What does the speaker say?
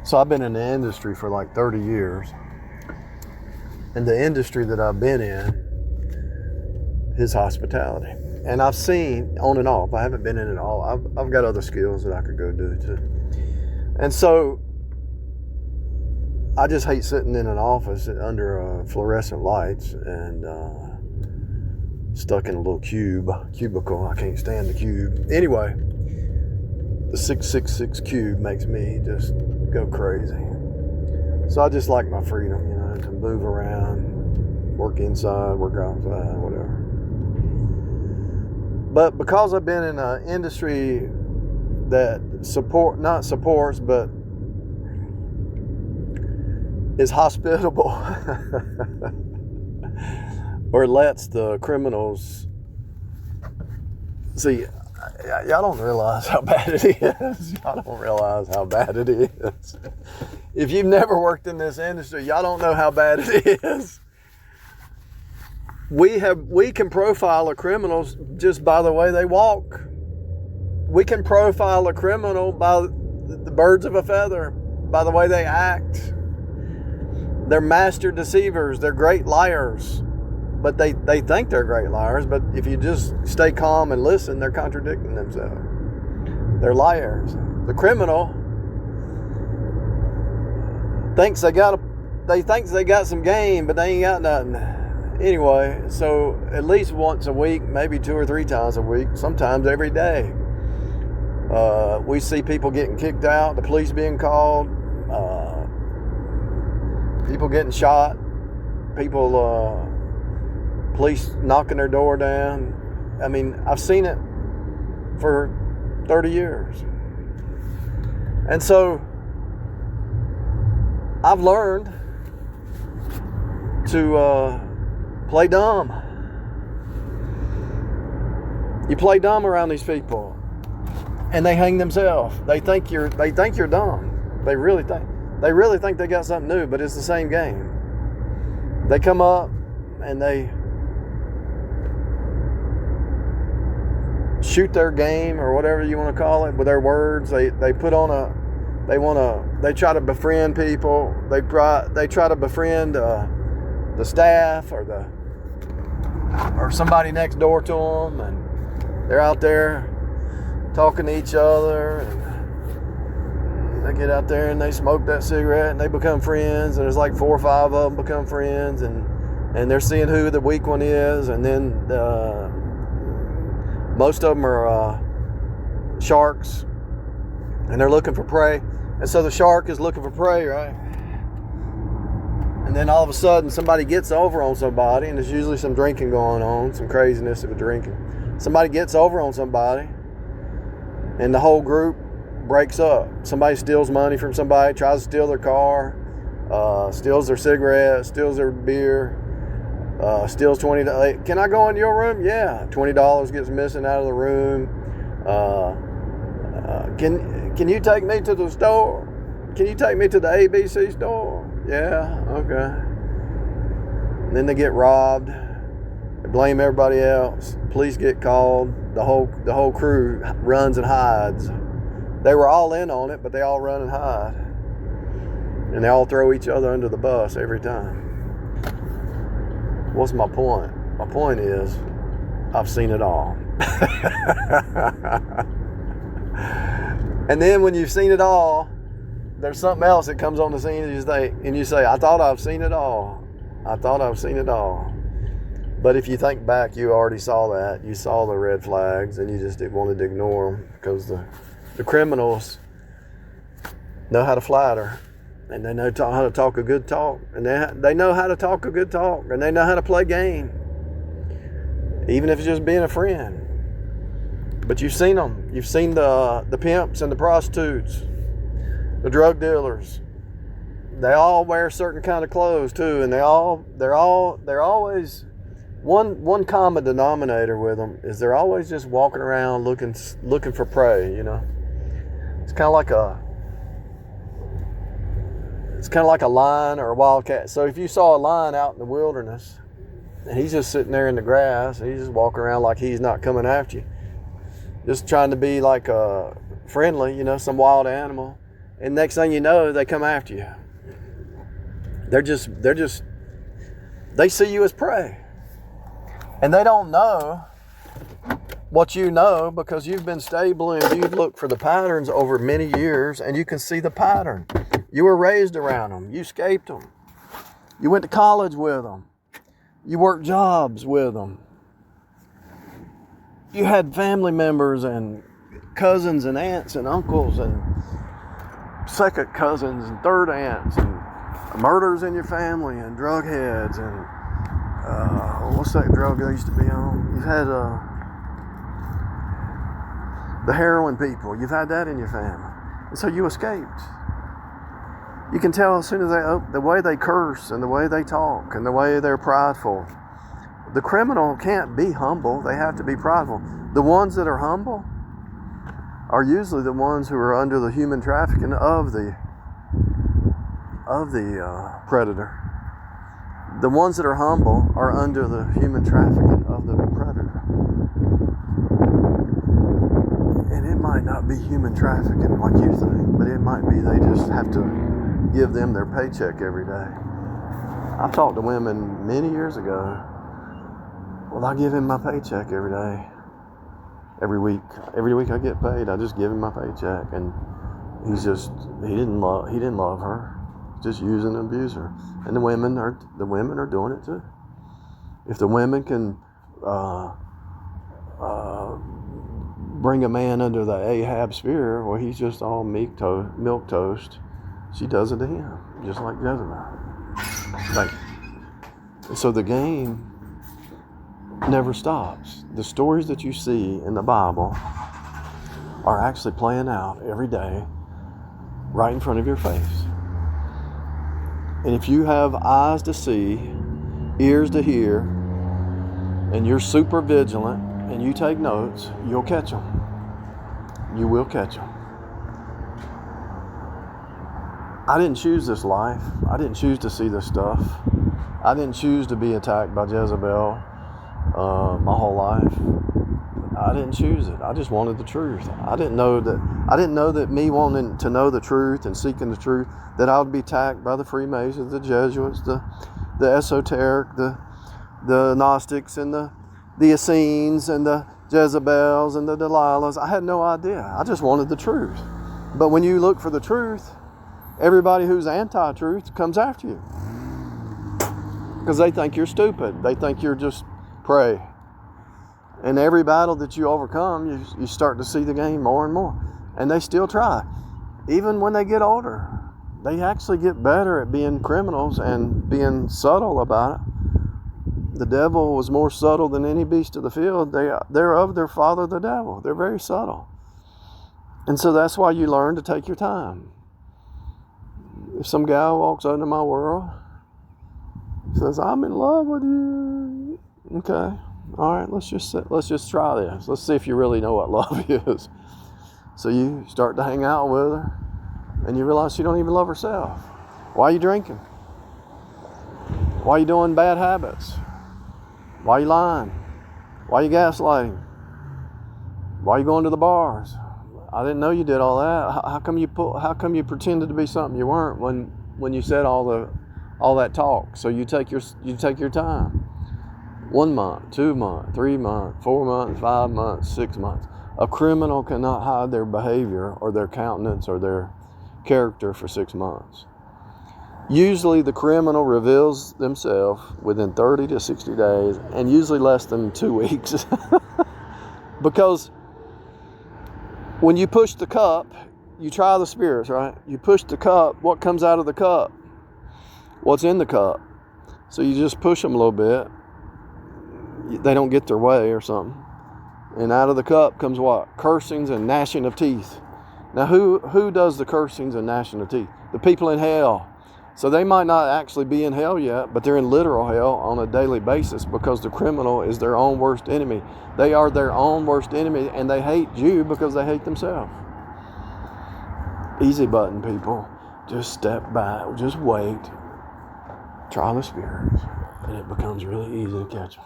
So I've been in the industry for like 30 years. And the industry that I've been in is hospitality. And I've seen on and off. I haven't been in it all. I've got other skills that I could go do too. And so I just hate sitting in an office under fluorescent lights and stuck in a little cubicle. I can't stand the cube. Anyway, the 666 cube makes me just go crazy. So I just like my freedom, to move around, work inside, work outside, whatever. But because I've been in an industry that not supports, but is hospitable or lets the criminals see, y'all don't realize how bad it is. Y'all don't realize how bad it is. If you've never worked in this industry, y'all don't know how bad it is. We can profile a criminal just by the way they walk. We can profile a criminal by the birds of a feather, by the way they act. They're master deceivers. They're great liars. But they think they're great liars, but if you just stay calm and listen, they're contradicting themselves. They're liars. The criminal thinks they got some game, but they ain't got nothing. Anyway, so at least once a week, maybe 2 or 3 times a week, sometimes every day, we see people getting kicked out, the police being called, people getting shot, police knocking their door down. I mean, I've seen it for 30 years. And so I've learned to play dumb. You play dumb around these people and they hang themselves. They think you're dumb. They really think they got something new, but it's the same game. They come up and they shoot their game or whatever you want to call it with their words. They try to befriend people. They try to befriend the staff or somebody next door to them, and they're out there talking to each other, and they get out there and they smoke that cigarette and they become friends, and there's like 4 or 5 of them become friends, and they're seeing who the weak one is, and then most of them are sharks, and they're looking for prey. And so the shark is looking for prey, right? And then all of a sudden somebody gets over on somebody, and there's usually some drinking going on, some craziness of drinking. Somebody gets over on somebody, and the whole group breaks up. Somebody steals money from somebody, tries to steal their car, steals their cigarettes, steals their beer, steals $20. Can I go into your room? Yeah. $20 gets missing out of the room. Can you take me to the store? Can you take me to the ABC store? Yeah, okay. And then they get robbed. They blame everybody else. Police get called. The whole crew runs and hides. They were all in on it, but they all run and hide. And they all throw each other under the bus every time. What's my point? My point is, I've seen it all. And then when you've seen it all, there's something else that comes on the scene, and you say, I thought I've seen it all. I thought I've seen it all. But if you think back, you already saw that. You saw the red flags, and you just wanted to ignore them, because the criminals know how to flatter, and they know how to talk a good talk, and they know how to talk a good talk, and they know how to play game, even if it's just being a friend. But you've seen them. You've seen the pimps and the prostitutes, the drug dealers. They all wear certain kind of clothes too, and they're always one common denominator with them is they're always just walking around looking for prey. It's kind of like a lion or a wildcat. So if you saw a lion out in the wilderness and he's just sitting there in the grass, he's just walking around like he's not coming after you, just trying to be like friendly, some wild animal. And next thing you know, they come after you. They see you as prey. And they don't know what you know because you've been stable and you've looked for the patterns over many years, and you can see the pattern. You were raised around them. You escaped them. You went to college with them. You worked jobs with them. You had family members and cousins and aunts and uncles and second cousins and third aunts and murders in your family and drug heads and what's that drug they used to be on? You've had the heroin people. You've had that in your family. And so you escaped. You can tell as soon as the way they curse and the way they talk and the way they're prideful. The criminal can't be humble. They have to be prideful. The ones that are humble are usually the ones who are under the human trafficking of the predator. The ones that are humble are under the human trafficking of the predator. And it might not be human trafficking like you think, but it might be they just have to give them their paycheck every day. I've talked to women many years ago. Well, I give him my paycheck every day, every week. Every week I get paid, I just give him my paycheck, and he didn't love her, just use and abuse her. And the women are doing it too. If the women can bring a man under the Ahab spear, well, he's just all milk toast. She does it to him, just like Jezebel. So the game never stops. The stories that you see in the Bible are actually playing out every day right in front of your face. And if you have eyes to see, ears to hear, and you're super vigilant and you take notes, you'll catch them. You will catch them. I didn't choose this life. I didn't choose to see this stuff. I didn't choose to be attacked by Jezebel my whole life. I didn't choose it. I just wanted the truth. I didn't know that me wanting to know the truth and seeking the truth, that I would be attacked by the Freemasons, the Jesuits, the esoteric, the Gnostics, and the Essenes, and the Jezebels, and the Delilahs. I had no idea. I just wanted the truth. But when you look for the truth, everybody who's anti-truth comes after you. Because they think you're stupid. They think you're just prey. And every battle that you overcome, you start to see the game more and more. And they still try. Even when they get older, they actually get better at being criminals and being subtle about it. The devil was more subtle than any beast of the field. They're of their father, the devil. They're very subtle. And so that's why you learn to take your time. If some guy walks into my world, says, I'm in love with you. Okay. All right, let's just try this. Let's see if you really know what love is. So you start to hang out with her, and you realize she don't even love herself. Why are you drinking? Why are you doing bad habits? Why are you lying? Why are you gaslighting? Why are you going to the bars? I didn't know you did all that. How come you pretended to be something you weren't when you said all that talk? So you take your time. 1 month, 2 months, 3 months, 4 months, 5 months, 6 months. A criminal cannot hide their behavior or their countenance or their character for 6 months. Usually the criminal reveals themselves within 30 to 60 days, and usually less than 2 weeks. Because when you push the cup, you try the spirits, right? You push the cup, what comes out of the cup? What's in the cup? So you just push them a little bit. They don't get their way or something. And out of the cup comes what? Cursings and gnashing of teeth. Now who does the cursings and gnashing of teeth? The people in hell. So they might not actually be in hell yet, but they're in literal hell on a daily basis because the criminal is their own worst enemy. They are their own worst enemy, and they hate you because they hate themselves. Easy button, people. Just step back. Just wait. Try the spirits, and it becomes really easy to catch them.